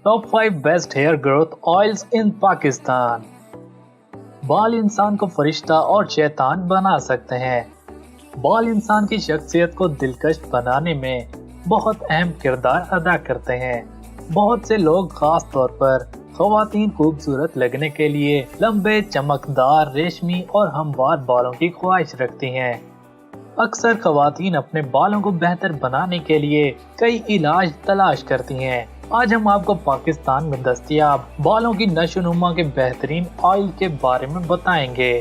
Top 5 best hair growth oils in Pakistan. बाल इंसान को फरिश्ता और शैतान बना सकते हैं। बाल इंसान की शख्सियत को दिलकश बनाने में बहुत अहम किरदार अदा करते हैं। बहुत से लोग खास तौर पर ख़वातीन खूबसूरत लगने के लिए लंबे, चमकदार, रेशमी और हमवार बालों की ख्वाहिश रखती हैं। अक्सर ख़वातीन अपने बालों को बेहतर बनाने के लिए कई इलाज तलाश करती हैं। आज हम आपको पाकिस्तान में दस्तयाब बालों की नशोनुमा के बेहतरीन ऑयल के बारे में बताएंगे।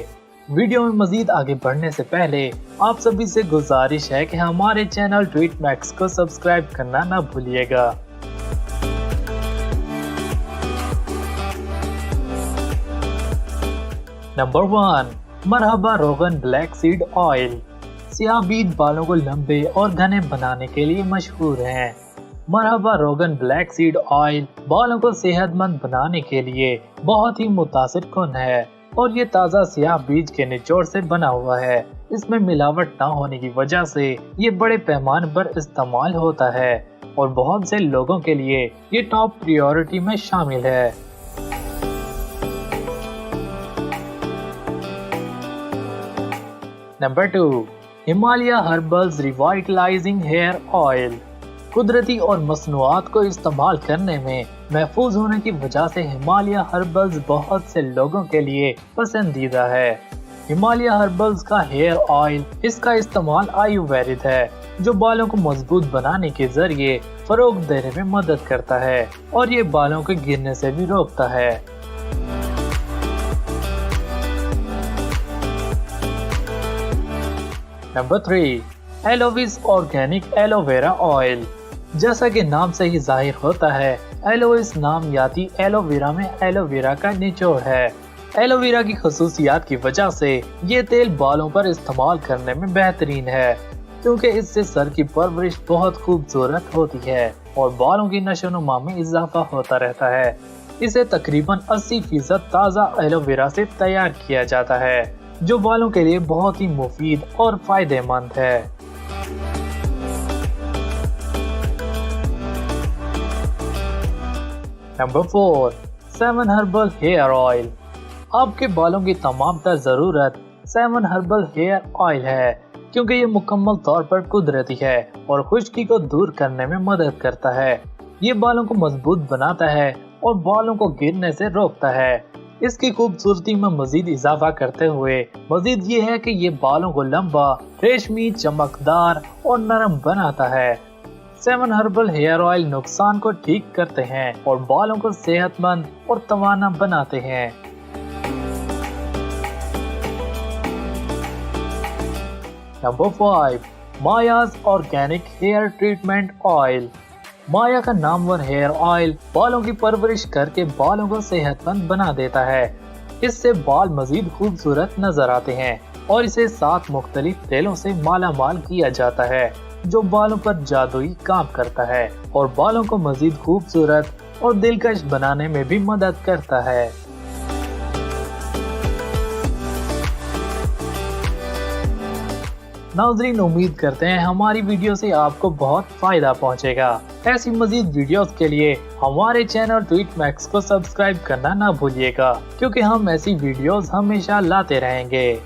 वीडियो में मजीद आगे बढ़ने से पहले आप सभी से गुजारिश है कि हमारे चैनल ट्वीट मैक्स को सब्सक्राइब करना ना भूलिएगा। नंबर 1, मरहबा रोगन ब्लैक सीड ऑयल। सियाह बीज बालों को लंबे और घने बनाने के लिए मशहूर हैं। मरहबा रोगन ब्लैक सीड ऑयल बालों को सेहतमंद बनाने के लिए बहुत ही मुतासिर कुन है और ये ताज़ा सियाह बीज के निचोड़ से बना हुआ है। इसमें मिलावट न होने की वजह से ये बड़े पैमाने पर इस्तेमाल होता है और बहुत से लोगों के लिए ये टॉप प्रायोरिटी में शामिल है। Number 2, Himalaya herbals revitalising hair oil. कुदरती और मसनूआत को इस्तेमाल करने में महफूज होने की वजह से हिमालय हर्बल्स बहुत से लोगों के लिए पसंदीदा है। हिमालय हर्बल्स का हेयर ऑयल इसका इस्तेमाल आयुर्वेदिक है जो बालों को मजबूत बनाने के जरिए फरोग देने में मदद करता है और ये बालों के गिरने से भी रोकता है। Number 3, Alovis organic aloe vera oil. जैसा कि नाम से ही जाहिर होता है, एलोविस नामियाती एलोवेरा में एलोवेरा का निचोड़ है। एलोवेरा की खसूसियात की वजह से ये तेल बालों पर इस्तेमाल करने में बेहतरीन है क्योंकि इससे सर की परवरिश बहुत खूबसूरत होती है और बालों की नशोनुमा में इजाफा होता रहता है। इसे तकरीबन 80% ताज़ा एलोवेरा से तैयार किया जाता है जो बालों के लिए बहुत ही मुफीद और फायदेमंद है। Number 4, 7 herbal hair oil. आपके बालों की तमाम तर जरूरत 7 हर्बल हेयर ऑयल है क्योंकि ये मुकम्मल तौर पर कुदरती है और खुश्की को दूर करने में मदद करता है। ये बालों को मजबूत बनाता है और बालों को गिरने से रोकता है। इसकी खूबसूरती में मजीद इजाफा करते हुए मजीद ये है कि ये बालों को लंबा, रेशमी, चमकदार और नरम बनाता है। 7 हर्बल हेयर ऑयल नुकसान को ठीक करते हैं और बालों को सेहतमंद और तवाना बनाते हैं। Number 5, Maya's organic hair treatment oil. Maya का नामवर हेयर ऑयल बालों की परवरिश करके बालों को सेहतमंद बना देता है। इससे बाल मजीद खूबसूरत नजर आते हैं और इसे 7 मुख्तलिफ तेलों से माला माल किया जाता है जो बालों पर जादुई काम करता है और बालों को मजीद खूबसूरत और दिलकश बनाने में भी मदद करता है। नाज़रीन, उम्मीद करते हैं हमारी वीडियो से आपको बहुत फायदा पहुंचेगा। ऐसी मजीद वीडियोस के लिए हमारे चैनल ट्वीट मैक्स को सब्सक्राइब करना ना भूलिएगा क्योंकि हम ऐसी वीडियोस हमेशा लाते रहेंगे।